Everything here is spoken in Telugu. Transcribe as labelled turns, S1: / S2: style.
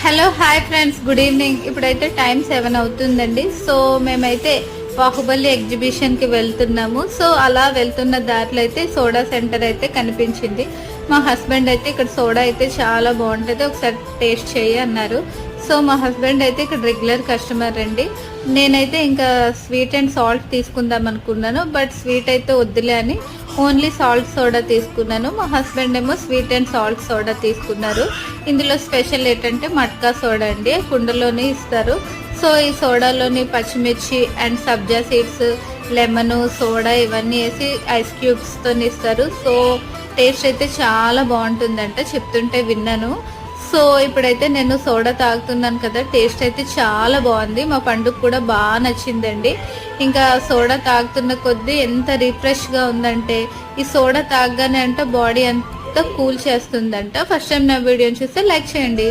S1: Hello hi friends, good evening. ఇప్పుడైతే టైం 7 అవుతుందండి. సో మేమైతే బాహుబలి ఎగ్జిబిషన్కి వెళ్తున్నాము. సో అలా వెళ్తున్న దారిలో అయితే సోడా సెంటర్ అయితే కనిపించింది. మా హస్బెండ్ అయితే ఇక్కడ సోడా అయితే చాలా బాగుంటుంది, ఒకసారి టేస్ట్ చేయి అన్నారు. సో మా హస్బెండ్ అయితే ఇక్కడ రెగ్యులర్ కస్టమర్ అండి. నేనైతే ఇంకా స్వీట్ అండ్ సాల్ట్ తీసుకుందాం అనుకున్నాను, బట్ స్వీట్ అయితే వద్దులే అని ఓన్లీ సాల్ట్ సోడా తీసుకున్నాను. మా హస్బెండ్ ఏమో స్వీట్ అండ్ సాల్ట్ సోడా తీసుకున్నారు. ఇందులో స్పెషల్ ఏంటంటే మట్కా సోడా అండి, కుండలోనే ఇస్తారు. సో ఈ సోడాలోని పచ్చిమిర్చి and sabja seeds, lemon, soda ఇవన్నీ వేసి ఐస్ క్యూబ్స్తో ఇస్తారు. సో టేస్ట్ అయితే చాలా బాగుంటుందంట, చెప్తుంటే విన్నాను. సో ఇప్పుడైతే నేను సోడా తాగుతున్నాను కదా, టేస్ట్ అయితే చాలా బాగుంది. మా పండుగ కూడా బాగా నచ్చిందండి. ఇంకా సోడా తాగుతున్న కొద్దీ ఎంత రిఫ్రెష్గా ఉందంటే, ఈ సోడా తాగగానే అంట బాడీ అంతా కూల్ చేస్తుందంట. ఫస్ట్ టైం నా వీడియోని చూస్తే లైక్ చేయండి.